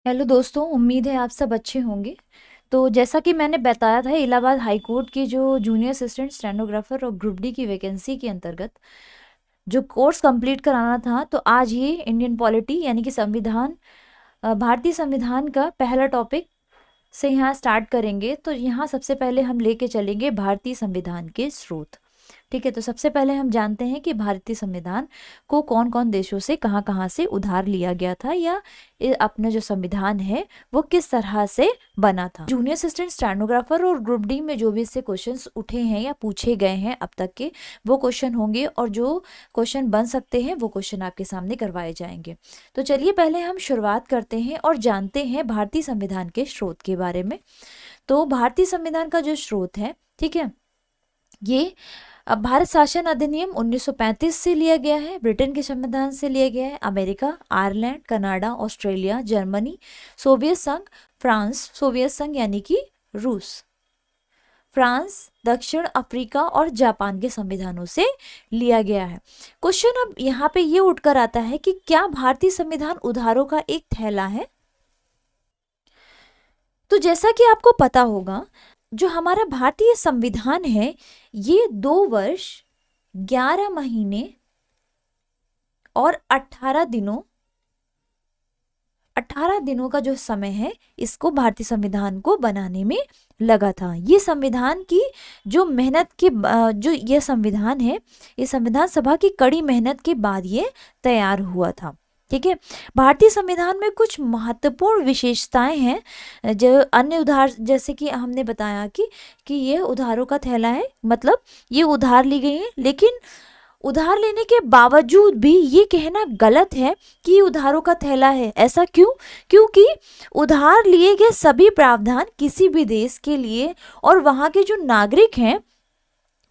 Hello दोस्तों, उम्मीद है आप सब अच्छे होंगे। तो जैसा कि मैंने बताया था, इलाहाबाद हाई कोर्ट की जो जूनियर असिस्टेंट स्टेनोग्राफर और ग्रुप डी की वैकेंसी के अंतर्गत जो कोर्स कंप्लीट कराना था, तो आज ही इंडियन पॉलिटी यानी कि संविधान, भारतीय संविधान का पहला टॉपिक से यहाँ स्टार्ट करेंगे। तो यहाँ सबसे पहले हम लेके चलेंगे भारतीय संविधान के स्रोत। ठीक है, तो सबसे पहले हम जानते हैं कि भारतीय संविधान को कौन कौन देशों से कहाँ कहाँ से उधार लिया गया था, या अपना जो संविधान है वो किस तरह से बना था। जूनियर असिस्टेंट स्टेनोग्राफर और ग्रुप डी में जो भी इससे क्वेश्चंस उठे हैं या पूछे गए हैं अब तक के, वो क्वेश्चन होंगे, और जो क्वेश्चन बन सकते हैं वो क्वेश्चन आपके सामने करवाए जाएंगे। तो चलिए पहले हम शुरुआत करते हैं और जानते हैं भारतीय संविधान के स्रोत के बारे में। तो भारतीय संविधान का जो स्रोत है, ठीक है, ये अब भारत शासन अधिनियम 1935 से लिया गया है, ब्रिटेन के संविधान से लिया गया है, America, Ireland, Canada, Australia, Germany, Soviet संघ, फ्रांस, सोवियत संघ यानी कि रूस, फ्रांस, दक्षिण अफ्रीका और जापान के संविधानों से लिया गया है। क्वेश्चन अब यहाँ पे ये उठकर आता है कि क्या भारतीय संविधान उधारों का एक थैला है? तो जैसा कि आपको पता होगा, जो हमारा भारतीय संविधान है ये 2 वर्ष 11 महीने और 18 दिनों का जो समय है, इसको भारतीय संविधान को बनाने में लगा था। ये संविधान की जो मेहनत के जो ये संविधान है, ये संविधान सभा की कड़ी मेहनत के बाद ये तैयार हुआ था। ठीक है, भारतीय संविधान में कुछ महत्वपूर्ण विशेषताएं हैं जो अन्य उधार, जैसे कि हमने बताया कि ये उधारों का थैला है, मतलब ये उधार ली गई है, लेकिन उधार लेने के बावजूद भी ये कहना गलत है कि उधारों का थैला है। ऐसा क्यों? क्योंकि उधार लिए गए सभी प्रावधान किसी भी देश के लिए और वहाँ के जो नागरिक हैं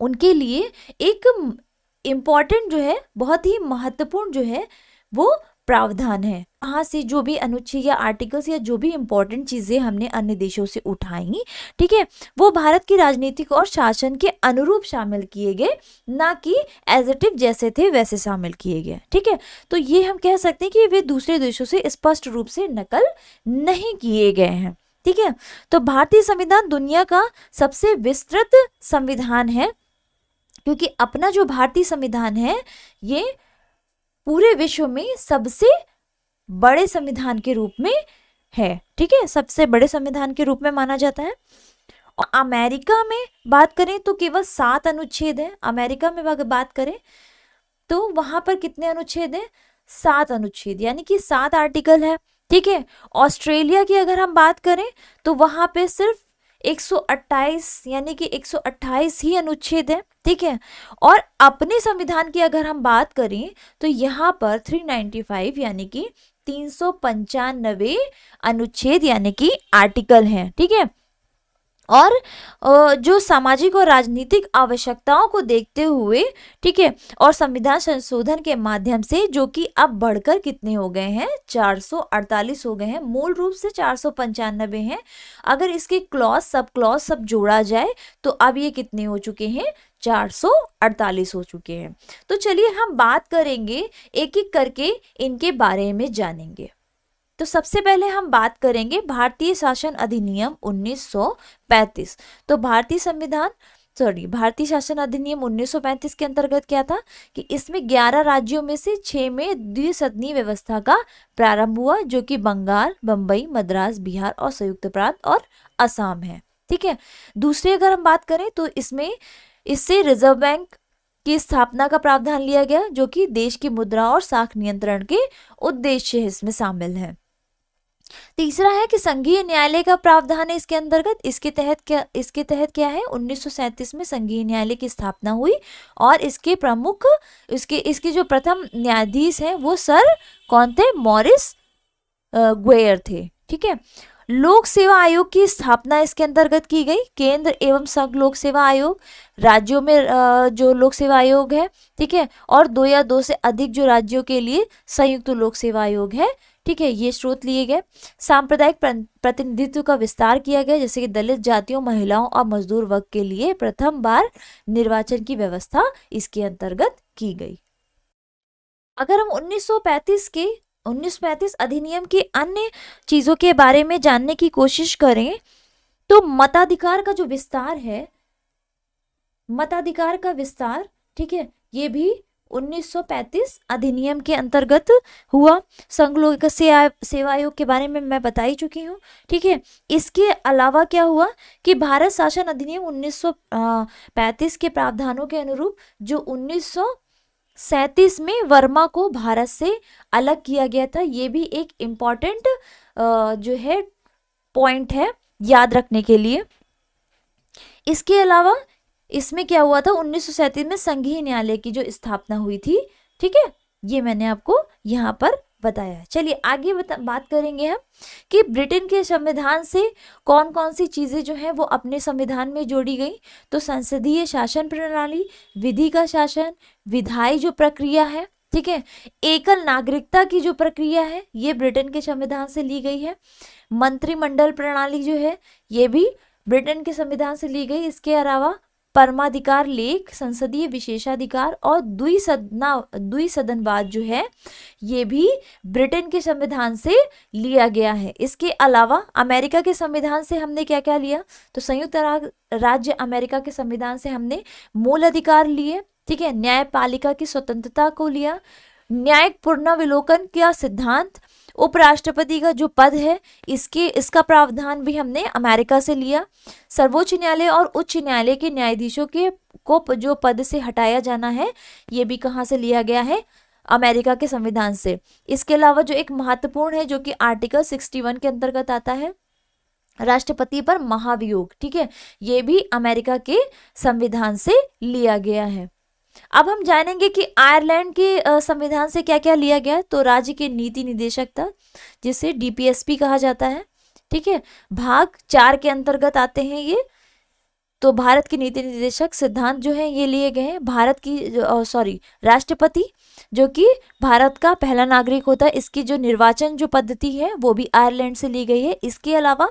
उनके लिए एक इम्पॉर्टेंट जो है, बहुत ही महत्वपूर्ण जो है वो प्रावधान है। वहाँ से जो भी अनुच्छेद या आर्टिकल्स या जो भी इम्पोर्टेंट चीज़ें हमने अन्य देशों से उठाई, ठीक है, वो भारत की राजनीतिक और शासन के अनुरूप शामिल किए गए, ना कि एज इट इज जैसे थे वैसे शामिल किए गए। ठीक है, तो ये हम कह सकते हैं कि वे दूसरे देशों से स्पष्ट रूप से नकल नहीं किए गए हैं। ठीक है, तो भारतीय संविधान दुनिया का सबसे विस्तृत संविधान है, क्योंकि अपना जो भारतीय संविधान है ये पूरे विश्व में सबसे बड़े संविधान के रूप में है। ठीक है, सबसे बड़े संविधान के रूप में माना जाता है। और अमेरिका में बात करें तो केवल 7 अनुच्छेद हैं। अमेरिका में बात करें तो वहां पर कितने अनुच्छेद हैं? 7 अनुच्छेद, यानी कि 7 आर्टिकल है। ठीक है, ऑस्ट्रेलिया की अगर हम बात करें तो वहां पे सिर्फ 128 यानी कि 128 ही अनुच्छेद है। ठीक है, और अपने संविधान की अगर हम बात करें तो यहाँ पर 395 यानी कि 395 अनुच्छेद यानी कि आर्टिकल हैं। ठीक है, और जो सामाजिक और राजनीतिक आवश्यकताओं को देखते हुए, ठीक है, और संविधान संशोधन के माध्यम से, जो कि अब बढ़कर कितने हो गए हैं? 448 हो गए हैं। मूल रूप से 495 हैं। अगर इसके क्लॉज सब जोड़ा जाए तो अब ये कितने हो चुके हैं? 448 हो चुके हैं। तो चलिए हम बात करेंगे, एक एक करके इनके बारे में जानेंगे। तो सबसे पहले हम बात करेंगे भारतीय शासन अधिनियम 1935। तो भारतीय शासन अधिनियम 1935 के अंतर्गत क्या था कि इसमें 11 राज्यों में से 6 में द्विसदनीय व्यवस्था का प्रारंभ हुआ, जो कि बंगाल, बंबई, मद्रास, बिहार और संयुक्त प्रांत और असम है। ठीक है, दूसरी अगर हम बात करें तो इससे रिजर्व बैंक की स्थापना का प्रावधान लिया गया, जो कि देश की मुद्रा और साख नियंत्रण के उद्देश्य इसमें शामिल है। तीसरा है कि संघीय न्यायालय का प्रावधान है इसके अंतर्गत। इसके तहत क्या है? 1937 में संघीय न्यायालय की स्थापना हुई, और इसके जो प्रथम न्यायाधीश हैं वो सर कौन थे? मॉरिस ग्वेयर थे। ठीक है, लोक सेवा आयोग की स्थापना इसके अंतर्गत की गई। केंद्र एवं संघ लोक सेवा आयोग, राज्यों में जो लोक सेवा आयोग है, ठीक है, और 2 या 2 से अधिक जो राज्यों के लिए संयुक्त लोक सेवा आयोग है। ठीक है, ये स्रोत लिए गए। सांप्रदायिक प्रतिनिधित्व का विस्तार किया गया, जैसे कि दलित जातियों, महिलाओं और मजदूर वर्ग के लिए प्रथम बार निर्वाचन की व्यवस्था इसके अंतर्गत की गई। अगर हम 1935 के 1935 अधिनियम के अन्य चीजों के बारे में जानने की कोशिश करें तो मताधिकार का जो विस्तार है, मताधिकार का विस्तार, ठीक है, ये भी 1935 अधिनियम के अंतर्गत हुआ। संघ लोक सेवा आयोग के बारे में मैं बता ही चुकी हूँ, ठीक है। इसके अलावा क्या हुआ कि भारत शासन अधिनियम 1935 के प्रावधानों के अनुरूप जो 1937 में वर्मा को भारत से अलग किया गया था, ये भी एक इम्पॉर्टेंट जो है पॉइंट है याद रखने के लिए। इसके अलावा इसमें क्या हुआ था, 1937 में संघीय न्यायालय की जो स्थापना हुई थी, ठीक है, ये मैंने आपको यहाँ पर बताया। चलिए आगे बात करेंगे हम कि ब्रिटेन के संविधान से कौन कौन सी चीजें जो है वो अपने संविधान में जोड़ी गई। तो संसदीय शासन प्रणाली, विधि का शासन, विधायी जो प्रक्रिया है, ठीक है, एकल नागरिकता की जो प्रक्रिया है ये ब्रिटेन के संविधान से ली गई है। मंत्रिमंडल प्रणाली जो है ये भी ब्रिटेन के संविधान से ली गई। इसके अलावा परमाधिकार लेख, संसदीय विशेषाधिकार और द्विसदनवाद जो है ये भी ब्रिटेन के संविधान से लिया गया है। इसके अलावा अमेरिका के संविधान से हमने क्या क्या लिया, तो संयुक्त राज्य अमेरिका के संविधान से हमने मूल अधिकार लिए, ठीक है, न्यायपालिका की स्वतंत्रता को लिया, न्यायिक पुनर्विलोकन का सिद्धांत, उपराष्ट्रपति का जो पद है इसका प्रावधान भी हमने अमेरिका से लिया, सर्वोच्च न्यायालय और उच्च न्यायालय के न्यायाधीशों को जो पद से हटाया जाना है ये भी कहाँ से लिया गया है, अमेरिका के संविधान से। इसके अलावा जो एक महत्वपूर्ण है जो कि आर्टिकल 61 के अंतर्गत आता है, राष्ट्रपति पर महाभियोग, ठीक है, ये भी अमेरिका के संविधान से लिया गया है। अब हम जानेंगे कि आयरलैंड के संविधान से क्या क्या लिया गया। तो राज्य के नीति निदेशकता जिसे डीपीएसपी कहा जाता है, ठीक है, भाग 4 के अंतर्गत आते हैं ये। तो भारत के नीति निर्देशक सिद्धांत जो है ये लिए गए हैं। भारत की राष्ट्रपति जो कि भारत का पहला नागरिक होता है, इसकी जो निर्वाचन जो पद्धति है वो भी आयरलैंड से ली गई है। इसके अलावा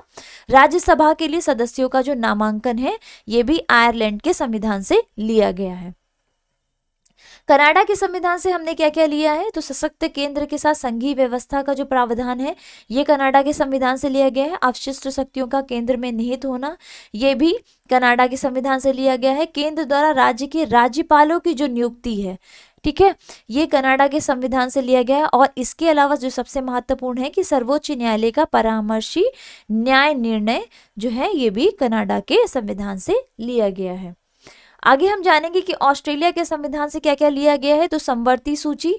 राज्यसभा के लिए सदस्यों का जो नामांकन है ये भी आयरलैंड के संविधान से लिया गया है। कनाडा के संविधान से हमने क्या क्या लिया है, तो सशक्त केंद्र के साथ संघीय व्यवस्था का जो प्रावधान है ये कनाडा के संविधान से लिया गया है। अवशिष्ट शक्तियों का केंद्र में निहित होना ये भी कनाडा के संविधान से लिया गया है। केंद्र द्वारा राज्य के राज्यपालों की जो नियुक्ति है, ठीक है, ये कनाडा के संविधान से लिया गया है। और इसके अलावा जो सबसे महत्वपूर्ण है कि सर्वोच्च न्यायालय का परामर्शी न्याय निर्णय जो है ये भी कनाडा के संविधान से लिया गया है। आगे हम जानेंगे कि ऑस्ट्रेलिया के संविधान से क्या क्या लिया गया है। तो समवर्ती सूची,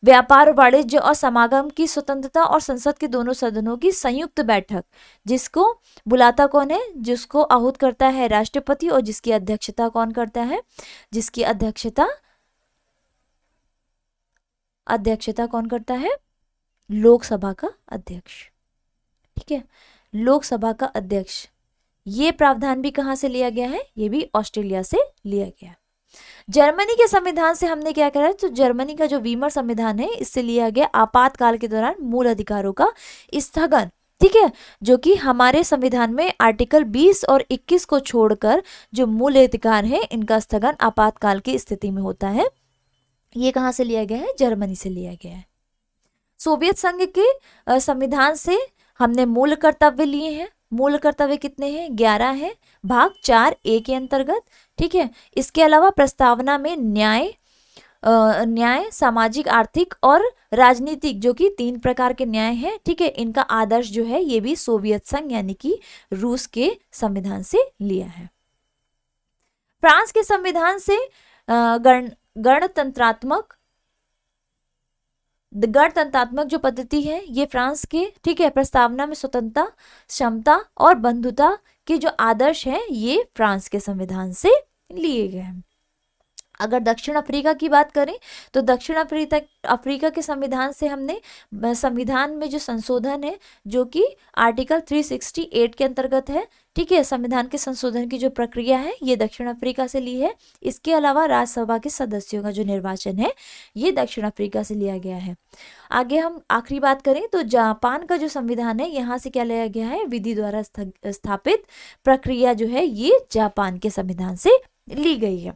व्यापार, वाणिज्य और समागम की स्वतंत्रता और संसद के दोनों सदनों की संयुक्त बैठक, जिसको बुलाता कौन है, जिसको आहूत करता है राष्ट्रपति और जिसकी अध्यक्षता कौन करता है, जिसकी अध्यक्षता कौन करता है, लोकसभा का अध्यक्ष, ठीक है, लोकसभा का अध्यक्ष। ये प्रावधान भी कहां से लिया गया है, ये भी ऑस्ट्रेलिया से लिया गया। जर्मनी के संविधान से हमने क्या करा, तो जर्मनी का जो वीमर संविधान है इससे लिया गया आपातकाल के दौरान मूल अधिकारों का स्थगन, ठीक है, जो कि हमारे संविधान में आर्टिकल 20 और 21 को छोड़कर जो मूल अधिकार है इनका स्थगन आपातकाल की स्थिति में होता है। ये कहां से लिया गया है, जर्मनी से लिया गया है। सोवियत संघ के संविधान से हमने मूल कर्तव्य लिए हैं। मूल कर्तव्य कितने हैं, 11 है, भाग 4A के अंतर्गत, ठीक है। इसके अलावा प्रस्तावना में न्याय, सामाजिक, आर्थिक और राजनीतिक जो कि 3 प्रकार के न्याय हैं, ठीक है, इनका आदर्श जो है ये भी सोवियत संघ यानी कि रूस के संविधान से लिया है। फ्रांस के संविधान से गणतंत्रात्मक जो पद्धति है ये फ्रांस के, ठीक है, प्रस्तावना में स्वतंत्रता, क्षमता और बंधुता के जो आदर्श हैं ये फ्रांस के संविधान से लिए गए हैं। अगर दक्षिण अफ्रीका की बात करें तो दक्षिण अफ्रीका के संविधान से हमने संविधान में जो संशोधन है जो कि आर्टिकल 368 के अंतर्गत है, ठीक है, संविधान के संशोधन की जो प्रक्रिया है ये दक्षिण अफ्रीका से ली है। इसके अलावा राज्यसभा के सदस्यों का जो निर्वाचन है ये दक्षिण अफ्रीका से लिया गया है। आगे हम आखिरी बात करें तो जापान का जो संविधान है यहाँ से क्या लिया गया है, विधि द्वारा स्थापित प्रक्रिया जो है ये जापान के संविधान से ली गई है।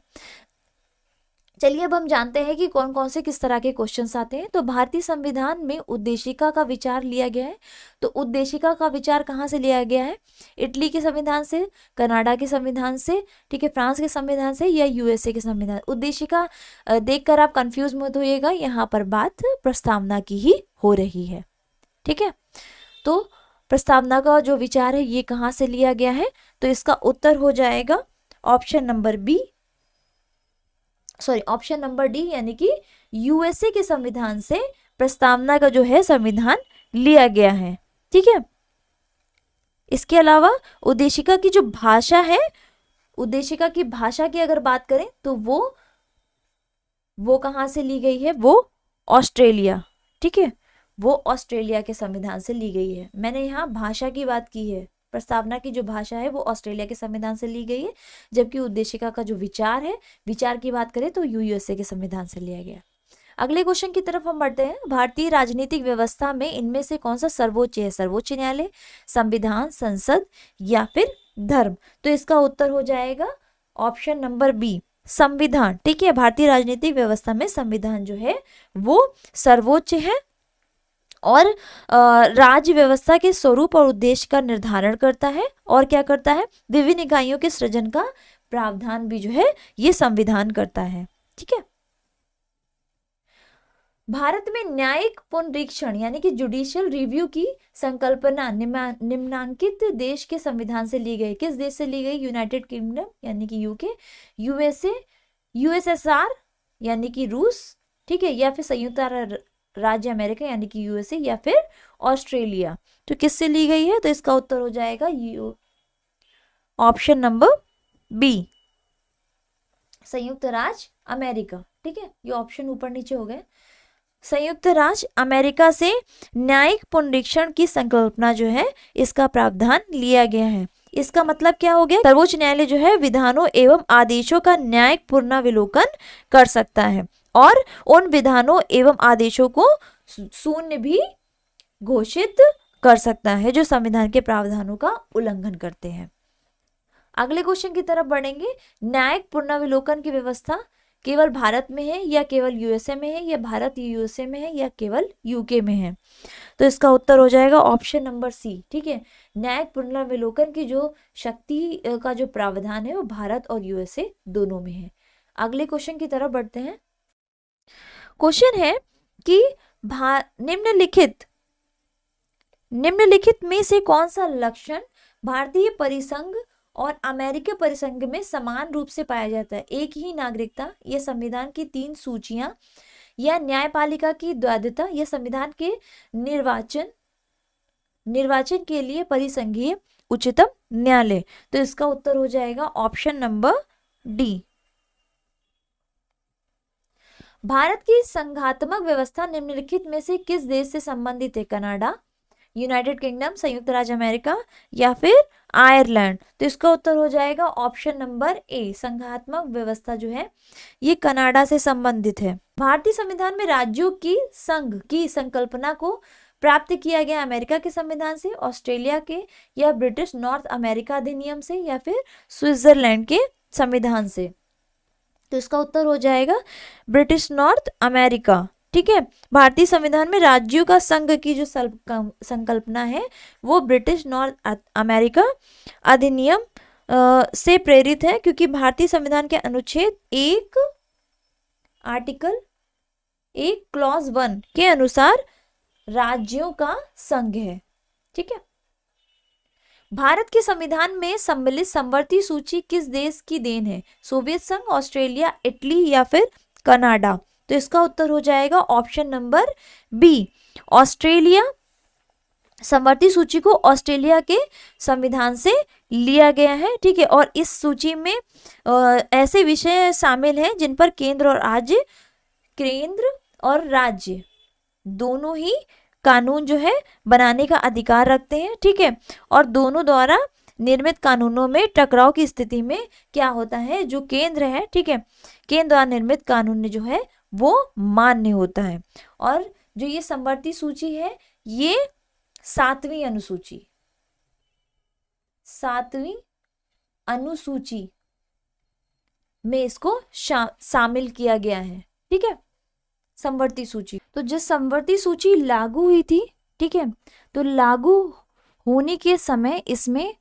चलिए अब हम जानते हैं कि कौन कौन से किस तरह के क्वेश्चंस आते हैं। तो भारतीय संविधान में उद्देशिका का विचार लिया गया है। तो उद्देशिका का विचार कहाँ से लिया गया है? इटली के संविधान से, कनाडा के संविधान से, ठीक है, फ्रांस के संविधान से या यूएसए के संविधान। उद्देशिका देखकर आप कंफ्यूज मत होइएगा, यहाँ पर बात प्रस्तावना की ही हो रही है, ठीक है। तो प्रस्तावना का जो विचार है ये कहाँ से लिया गया है? तो इसका उत्तर हो जाएगा option number B, sorry option number D, यानी कि यूएसए के संविधान से प्रस्तावना का जो है संविधान लिया गया है, ठीक है। इसके अलावा उद्देशिका की जो भाषा है, उद्देशिका की भाषा की अगर बात करें तो वो कहाँ से ली गई है? वो ऑस्ट्रेलिया, ठीक है, वो ऑस्ट्रेलिया के संविधान से ली गई है। मैंने यहाँ भाषा की बात की है, प्रस्तावना की जो भाषा है वो ऑस्ट्रेलिया के संविधान से ली गई है, जबकि उद्देशिका का जो विचार है, विचार की बात करें तो यूएसए के संविधान से लिया गया। अगले क्वेश्चन की तरफ हम बढ़ते हैं। भारतीय राजनीतिक व्यवस्था में इनमें से कौन सा सर्वोच्च है? सर्वोच्च न्यायालय, संविधान, संसद या फिर धर्म। तो इसका उत्तर हो जाएगा ऑप्शन नंबर बी, संविधान, ठीक है। भारतीय राजनीतिक व्यवस्था में संविधान जो है वो सर्वोच्च है और राज्य व्यवस्था के स्वरूप और उद्देश्य का निर्धारण करता है, और क्या करता है? विभिन्न इकाइयों के सृजन का प्रावधान भी जो है ये संविधान करता है, ठीक है। भारत में न्यायिक पुनरीक्षण यानी कि जुडिशियल रिव्यू की संकल्पना निम्नांकित देश के संविधान से ली गई। किस देश से ली गई? यूनाइटेड किंगडम यानी कि यूके, यूएसए, यूएसएसआर यानी कि रूस, ठीक है, या फिर संयुक्त राज्य अमेरिका यानी कि यूएसए, या फिर ऑस्ट्रेलिया। तो किससे ली गई है? तो इसका उत्तर हो जाएगा ऑप्शन नंबर बी, संयुक्त राज्य अमेरिका, ठीक है। ये ऑप्शन ऊपर नीचे हो गए। संयुक्त राज्य अमेरिका से न्यायिक पुनरीक्षण की संकल्पना जो है इसका प्रावधान लिया गया है। इसका मतलब क्या हो गया? सर्वोच्च न्यायालय जो है विधानों एवं आदेशों का न्यायिक पुनरावलोकन कर सकता है और उन विधानों एवं आदेशों को शून्य भी घोषित कर सकता है जो संविधान के प्रावधानों का उल्लंघन करते हैं। अगले क्वेश्चन की तरफ बढ़ेंगे। न्यायिक पुनरावलोकन की व्यवस्था केवल भारत में है या केवल यूएसए में है, या भारत यूएसए में है या केवल यूके में है? तो इसका उत्तर हो जाएगा ऑप्शन नंबर सी, ठीक है। न्यायिक पुनरावलोकन की जो शक्ति का जो प्रावधान है वो भारत और यूएसए दोनों में है। अगले क्वेश्चन की तरफ बढ़ते हैं। क्वेश्चन है कि निम्नलिखित में से कौन सा लक्षण भारतीय परिसंघ और अमेरिकी परिसंघ में समान रूप से पाया जाता है? एक ही नागरिकता, यह संविधान की 3 सूचियां, या न्यायपालिका की द्वैधता, या संविधान के निर्वाचन के लिए परिसंघीय उच्चतम न्यायालय। तो इसका उत्तर हो जाएगा ऑप्शन नंबर डी। भारत की संघात्मक व्यवस्था निम्नलिखित में से किस देश से संबंधित है? कनाडा, यूनाइटेड किंगडम, संयुक्त राज्य अमेरिका या फिर आयरलैंड। तो इसका उत्तर हो जाएगा ऑप्शन नंबर ए, संघात्मक व्यवस्था जो है ये कनाडा से संबंधित है। भारतीय संविधान में राज्यों की संघ की संकल्पना को प्राप्त किया गया अमेरिका के संविधान से, ऑस्ट्रेलिया के या ब्रिटिश नॉर्थ अमेरिका अधिनियम से, या फिर स्विट्जरलैंड के संविधान से। तो इसका उत्तर हो जाएगा ब्रिटिश नॉर्थ अमेरिका, ठीक है। भारतीय संविधान में राज्यों का संघ की जो संकल्पना है वो ब्रिटिश नॉर्थ अमेरिका अधिनियम से प्रेरित है, क्योंकि भारतीय संविधान के अनुच्छेद 1 आर्टिकल 1 क्लॉज 1 के अनुसार राज्यों का संघ है, ठीक है। भारत के संविधान में सम्मिलित समवर्ती सूची किस देश की देन है? सोवियत संघ, ऑस्ट्रेलिया, इटली या फिर कनाडा। तो इसका उत्तर हो जाएगा ऑप्शन नंबर बी, ऑस्ट्रेलिया। समवर्ती सूची को ऑस्ट्रेलिया के संविधान से लिया गया है, ठीक है। और इस सूची में ऐसे विषय शामिल हैं जिन पर केंद्र और राज्य दोनों ही कानून जो है बनाने का अधिकार रखते हैं, ठीक है। और दोनों द्वारा निर्मित कानूनों में टकराव की स्थिति में क्या होता है? जो केंद्र है, ठीक है, केंद्र द्वारा निर्मित कानून जो है वो मान्य होता है। और जो ये समवर्ती सूची है ये 7वीं अनुसूची में इसको शामिल किया गया है। ठीक है, समवर्ती सूची। तो जब समवर्ती सूची लागू हुई थी, ठीक है, तो लागू होने के समय इसमें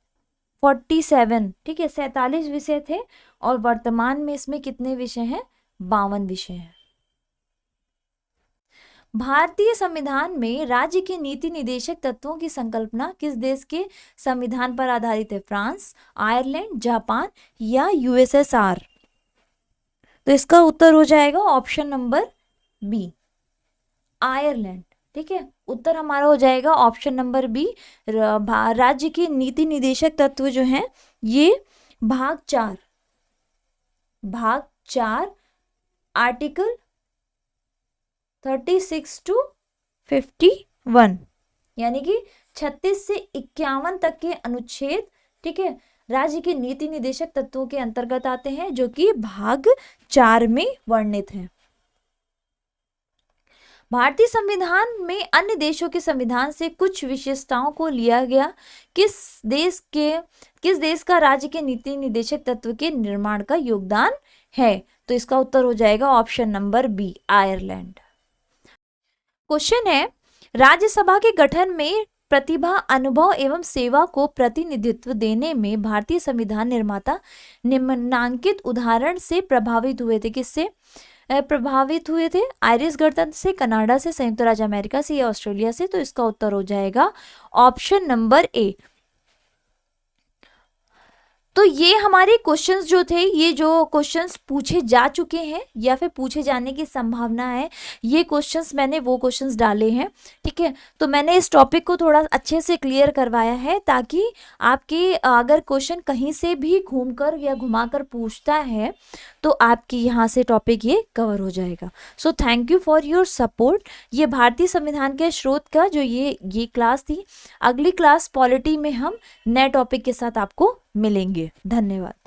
47, ठीक है, 47 विषय थे और वर्तमान में इसमें कितने विषय हैं? 52 विषय हैं। भारतीय संविधान में राज्य के नीति निदेशक तत्वों की संकल्पना किस देश के संविधान पर आधारित है? फ्रांस, आयरलैंड, जापान या यूएसएसआर? तो इसका उत्तर हो जाएगा ऑप्शन नंबर बी, आयरलैंड। ठीक है, उत्तर हमारा हो जाएगा ऑप्शन नंबर बी। राज्य के नीति निदेशक तत्व जो हैं ये भाग 4 आर्टिकल 36 to 51 यानी कि 36 से 51 तक के अनुच्छेद, ठीक है, राज्य के नीति निदेशक तत्वों के अंतर्गत आते हैं, जो कि भाग 4 में वर्णित हैं। भारतीय संविधान में अन्य देशों के संविधान से कुछ विशेषताओं को लिया गया। किस देश का राज्य के नीति निदेशक तत्व के निर्माण का योगदान है? तो इसका उत्तर हो जाएगा option number B, Ireland. Question है, राज्यसभा के गठन में प्रतिभा, अनुभव एवं सेवा को प्रतिनिधित्व देने में भारतीय संविधान निर्माता निम्नांकित उदाहरण से प्रभावित हुए थे। किससे प्रभावित हुए थे? आयरिश गणतंत्र से, कनाडा से, संयुक्त राज्य अमेरिका से या ऑस्ट्रेलिया से? तो इसका उत्तर हो जाएगा ऑप्शन नंबर ए। तो ये हमारे क्वेश्चंस जो थे, ये जो क्वेश्चंस पूछे जा चुके हैं या फिर पूछे जाने की संभावना है, ये क्वेश्चंस मैंने वो क्वेश्चंस डाले हैं। ठीक है, तो मैंने इस टॉपिक को थोड़ा अच्छे से क्लियर करवाया है ताकि आपके अगर क्वेश्चन कहीं से भी घूमकर या घुमाकर पूछता है तो आपकी यहाँ से टॉपिक ये कवर हो जाएगा। So thank you for your support. ये भारतीय संविधान के स्रोत का जो ये क्लास थी। अगली क्लास पॉलिटी में हम नए टॉपिक के साथ आपको मिलेंगे। धन्यवाद।